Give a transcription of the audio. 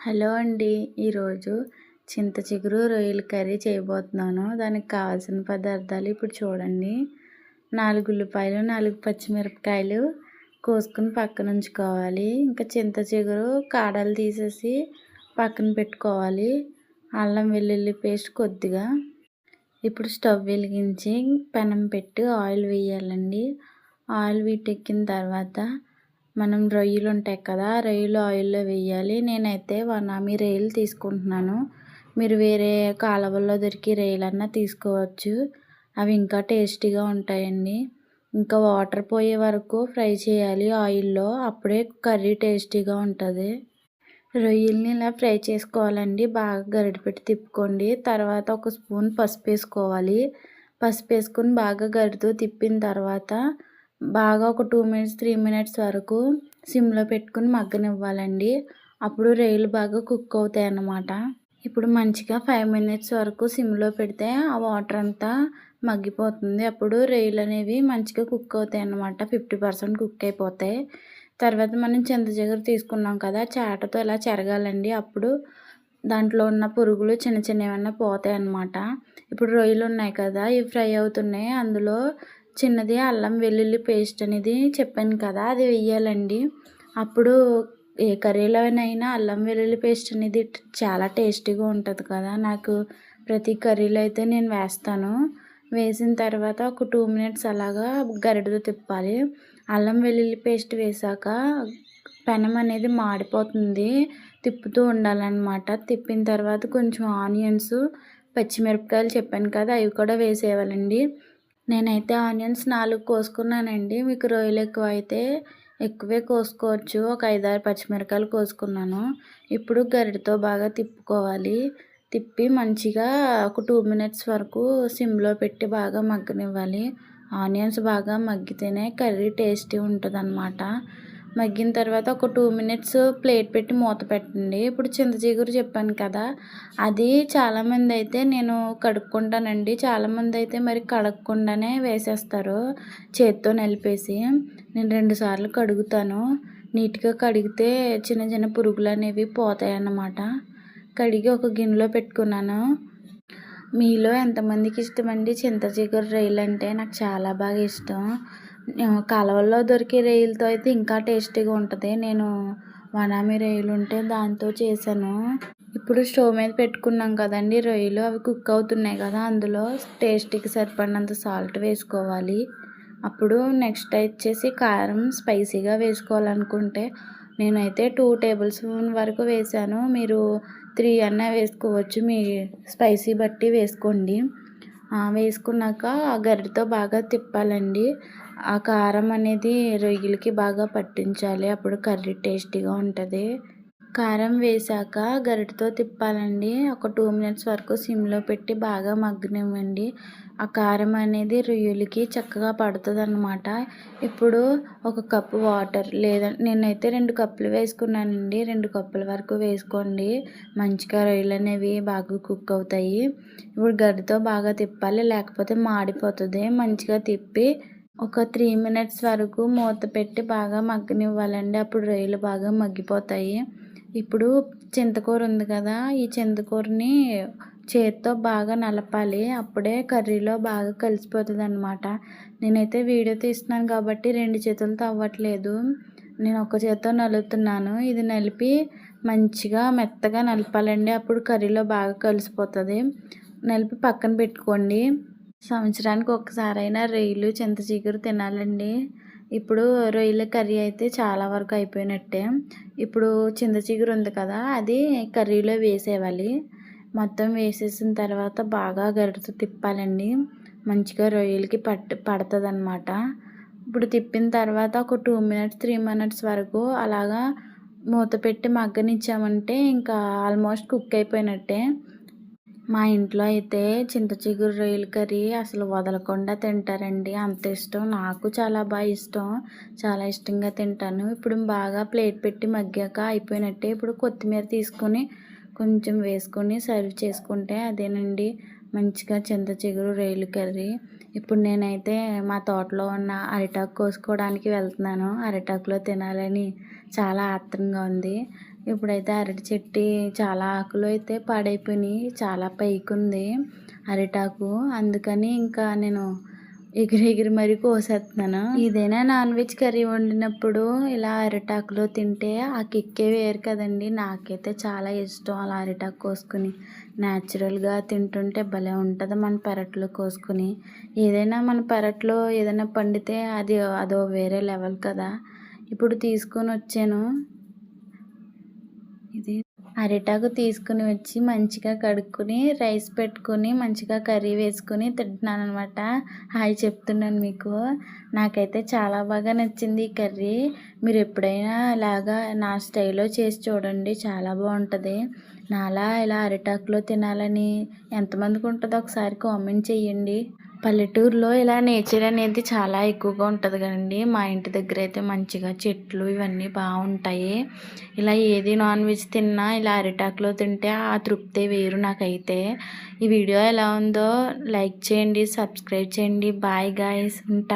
Hello అండి. ఈరోజు చింత చిగురు రొయ్యల కర్రీ చేయబోతున్నాను. దానికి కావాల్సిన పదార్థాలు ఇప్పుడు చూడండి. 4 ఉల్లిపాయలు, 4 పచ్చిమిరపకాయలు కోసుకొని పక్కన ఉంచుకోవాలి. ఇంకా చింత చిగురు కాడలు తీసేసి పక్కన పెట్టుకోవాలి. అల్లం వెల్లుల్లి పేస్ట్ కొద్దిగా. ఇప్పుడు స్టవ్ వెలిగించి పెనం పెట్టి ఆయిల్ వేయాలండి. ఆయిల్ వీటెక్కిన తర్వాత మనం రొయ్యలు ఉంటాయి కదా, రొయ్యలు ఆయిల్లో వేయాలి. నేనైతే వనామీ రొయ్యలు తీసుకుంటున్నాను. మీరు వేరే కాలువల్లో దొరికి రొయ్యలన్నా తీసుకోవచ్చు. అవి ఇంకా టేస్టీగా ఉంటాయండి. ఇంకా వాటర్ పోయే వరకు ఫ్రై చేయాలి ఆయిల్లో. అప్పుడే కర్రీ టేస్టీగా ఉంటుంది. రొయ్యల్ని ఇలా ఫ్రై చేసుకోవాలండి. బాగా గరిటె పెట్టి తిప్పుకోండి. తర్వాత ఒక స్పూన్ పసుపు వేసుకోవాలి. పసుపు వేసుకొని బాగా గరిటెతో తిప్పిన తర్వాత బాగా ఒక 2 మినిట్స్ 3 మినిట్స్ వరకు సిమ్లో పెట్టుకుని మగ్గనివ్వాలండి. అప్పుడు రొయ్యలు బాగా కుక్ అవుతాయి అన్నమాట. ఇప్పుడు మంచిగా 5 మినిట్స్ వరకు సిమ్లో పెడితే ఆ వాటర్ అంతా మగ్గిపోతుంది. అప్పుడు రొయ్యలు అనేవి మంచిగా కుక్ అవుతాయి అన్నమాట. 50% కుక్ అయిపోతాయి. తర్వాత మనం చింత చిగురు తీసుకున్నాం కదా, చాటతో ఇలా చెరగాలండి. అప్పుడు దాంట్లో ఉన్న పురుగులు చిన్న చిన్నవి ఏమన్నా పోతాయి అన్నమాట. ఇప్పుడు రొయ్యలు ఉన్నాయి కదా, ఇవి ఫ్రై అవుతున్నాయి. అందులో చిన్నది అల్లం వెల్లుల్లి పేస్ట్ అనేది చెప్పాను కదా, అది వేయాలండి. అప్పుడు ఏ కర్రీలోనైనా అల్లం వెల్లుల్లి పేస్ట్ అనేది చాలా టేస్టీగా ఉంటుంది కదా. నాకు ప్రతి కర్రీలో అయితే నేను వేస్తాను. వేసిన తర్వాత ఒక 2 మినిట్స్ అలాగా గరిటెతో తిప్పాలి. అల్లం వెల్లుల్లి పేస్ట్ వేసాక పెనం అనేది మాడిపోతుంది. తిప్పుతూ ఉండాలన్నమాట. తిప్పిన తర్వాత కొంచెం ఆనియన్స్, పచ్చిమిరపకాయలు చెప్పాను కదా, అవి కూడా వేసేయాలండి. నేనైతే ఆనియన్స్ 4 కోసుకున్నానండి. మీకు రొయ్యలు ఎక్కువ అయితే ఎక్కువే కోసుకోవచ్చు. ఒక 5-6 పచ్చిమిరపకాయలు కోసుకున్నాను. ఇప్పుడు గరిటెతో బాగా తిప్పుకోవాలి. తిప్పి మంచిగా ఒక 2 మినిట్స్ వరకు సిమ్లో పెట్టి బాగా మగ్గనివ్వాలి. ఆనియన్స్ బాగా మగ్గితేనే కర్రీ టేస్టీ ఉంటుందన్నమాట. మగ్గిన తర్వాత ఒక 2 మినిట్స్ ప్లేట్ పెట్టి మూత పెట్టండి. ఇప్పుడు చింత చిగురు చెప్పాను కదా, అది చాలామంది అయితే నేను కడుక్కుంటానండి. చాలామంది అయితే మరి కడగకుండానే వేసేస్తారు చేత్తో నలిపేసి. నేను 2 సార్లు కడుగుతాను. నీట్గా కడిగితే చిన్న చిన్న పురుగులు అనేవి పోతాయి అన్నమాట. కడిగి ఒక గిన్నెలో పెట్టుకున్నాను. మీలో ఎంతమందికి ఇష్టమండి చింత చిగురు రొయ్యలు అంటే? నాకు చాలా బాగా ఇష్టం. కాలువల్లో దొరికే రొయ్యలతో అయితే ఇంకా టేస్టీగా ఉంటుంది. నేను వనామీ రొయ్యలు ఉంటే దాంతో చేశాను. ఇప్పుడు స్టవ్ మీద పెట్టుకున్నాం కదండి రొయ్యలు, అవి కుక్ అవుతున్నాయి కదా, అందులో టేస్టీకి సరిపడినంత సాల్ట్ వేసుకోవాలి. అప్పుడు నెక్స్ట్ వచ్చేసి కారం స్పైసీగా వేసుకోవాలనుకుంటే నేనైతే 2 టేబుల్ స్పూన్ వరకు వేసాను. మీరు 3 అన్నా వేసుకోవచ్చు. మీ స్పైసీ బట్టి వేసుకోండి. వేసుకున్నాక గరిటెతో బాగా తిప్పాలండి. ఆ కారం అనేది రొయ్యలకి బాగా పట్టించాలి. అప్పుడు కర్రీ టేస్టీగా ఉంటుంది. కారం వేసాక గరిటెతో తిప్పాలండి. ఒక 2 మినిట్స్ వరకు సిమ్లో పెట్టి బాగా మగ్గనివ్వండి. ఆ కారం అనేది రొయ్యలకి చక్కగా పడుతుందన్నమాట. ఇప్పుడు ఒక కప్పు వాటర్, లేదా నేనైతే 2 కప్పులు వేసుకున్నానండి. 2 కప్పుల వరకు వేసుకోండి. మంచిగా రొయ్యలు అనేవి బాగా కుక్ అవుతాయి. ఇప్పుడు గరిటెతో బాగా తిప్పాలి, లేకపోతే మాడిపోతుంది. మంచిగా తిప్పి ఒక 3 మినిట్స్ వరకు మూత పెట్టి బాగా మగ్గనివ్వాలండి. అప్పుడు రొయ్యలు బాగా మగ్గిపోతాయి. ఇప్పుడు చింతకూర ఉంది కదా, ఈ చింతకూరని చేత్తో బాగా నలపాలి. అప్పుడే కర్రీలో బాగా కలిసిపోతుంది అన్నమాట. నేనైతే వీడియో తీస్తున్నాను కాబట్టి 2 చేతులతో అవ్వట్లేదు. నేను ఒక చేత్తో నలుపుతున్నాను. ఇది నలిపి మంచిగా మెత్తగా నలపాలండి. అప్పుడు కర్రీలో బాగా కలిసిపోతుంది. నలిపి పక్కన పెట్టుకోండి. సంవత్సరానికి ఒక్కసారైనా రొయ్యలు చింత చిగురు తినాలండి. ఇప్పుడు రొయ్యల కర్రీ అయితే చాలా వరకు అయిపోయినట్టే. ఇప్పుడు చింత చిగురు ఉంది కదా, అది కర్రీలో వేసేయాలి. మొత్తం వేసేసిన తర్వాత బాగా గరిటెతో తిప్పాలండి. మంచిగా రొయ్యలకి పడుతుంది అన్నమాట. ఇప్పుడు తిప్పిన తర్వాత ఒక 2 మినిట్స్ 3 మినిట్స్ వరకు అలాగా మూత పెట్టి మగ్గనిచ్చామంటే ఇంకా ఆల్మోస్ట్ కుక్ అయిపోయినట్టే. మా ఇంట్లో అయితే చింత చిగురు రొయ్యల కర్రీ అసలు వదలకుండా తింటారండి. అంత ఇష్టం. నాకు చాలా బాగా ఇష్టం. చాలా ఇష్టంగా తింటాను. ఇప్పుడు బాగా ప్లేట్ పెట్టి మగ్గాక అయిపోయినట్టే. ఇప్పుడు కొత్తిమీర తీసుకొని కొంచెం వేసుకొని సర్వ్ చేసుకుంటే అదేనండి మంచిగా చింత చిగురు రొయ్యల కర్రీ. ఇప్పుడు నేనైతే మా తోటలో ఉన్న అరిటాకు కోసుకోవడానికి వెళ్తున్నాను. అరిటాకులో తినాలని చాలా ఆత్రంగా ఉంది. ఇప్పుడైతే అరటి చెట్టు చాలా ఆకులు అయితే పాడైపోయినాయి, చాలా పైకుంది అరిటాకు. అందుకని ఇంకా నేను ఎగిరి ఎగిరి మరీ కోసేస్తున్నాను. ఏదైనా నాన్ వెజ్ కర్రీ వండినప్పుడు ఇలా అరిటాకులో తింటే ఆ కిక్కే వేరు కదండి. నాకైతే చాలా ఇష్టం అలా అరిటాకు కోసుకుని న్యాచురల్గా తింటుంటే భలే ఉంటుంది. మన పెరట్లో కోసుకుని ఏదైనా మన పెరట్లో ఏదైనా పండితే అదో వేరే లెవెల్ కదా. ఇప్పుడు తీసుకొని వచ్చాను. ఇది అరిటాకు తీసుకుని వచ్చి మంచిగా కడుక్కొని రైస్ పెట్టుకొని మంచిగా కర్రీ వేసుకొని తింటున్నాను అనమాట. హాయ్ చెప్తున్నాను మీకు. నాకైతే చాలా బాగా నచ్చింది ఈ కర్రీ. మీరు ఎప్పుడైనా ఇలాగా నా స్టైల్లో చేసి చూడండి, చాలా బాగుంటుంది. నాలా ఇలా అరిటాకులో తినాలని ఎంతమందికి ఉంటుందో ఒకసారి కామెంట్ చేయండి. పల్లెటూరులో ఇలా నేచర్ అనేది చాలా ఎక్కువగా ఉంటుంది కదండి. మా ఇంటి దగ్గర అయితే మంచిగా చెట్లు ఇవన్నీ బాగుంటాయి. ఇలా ఏది నాన్ వెజ్ తిన్నా ఇలా అరిటాకులో తింటే ఆ తృప్తే వేరు నాకైతే. ఈ వీడియో ఎలా ఉందో లైక్ చేయండి, సబ్స్క్రైబ్ చేయండి. బాయ్ గాయ్స్, ఉంటా.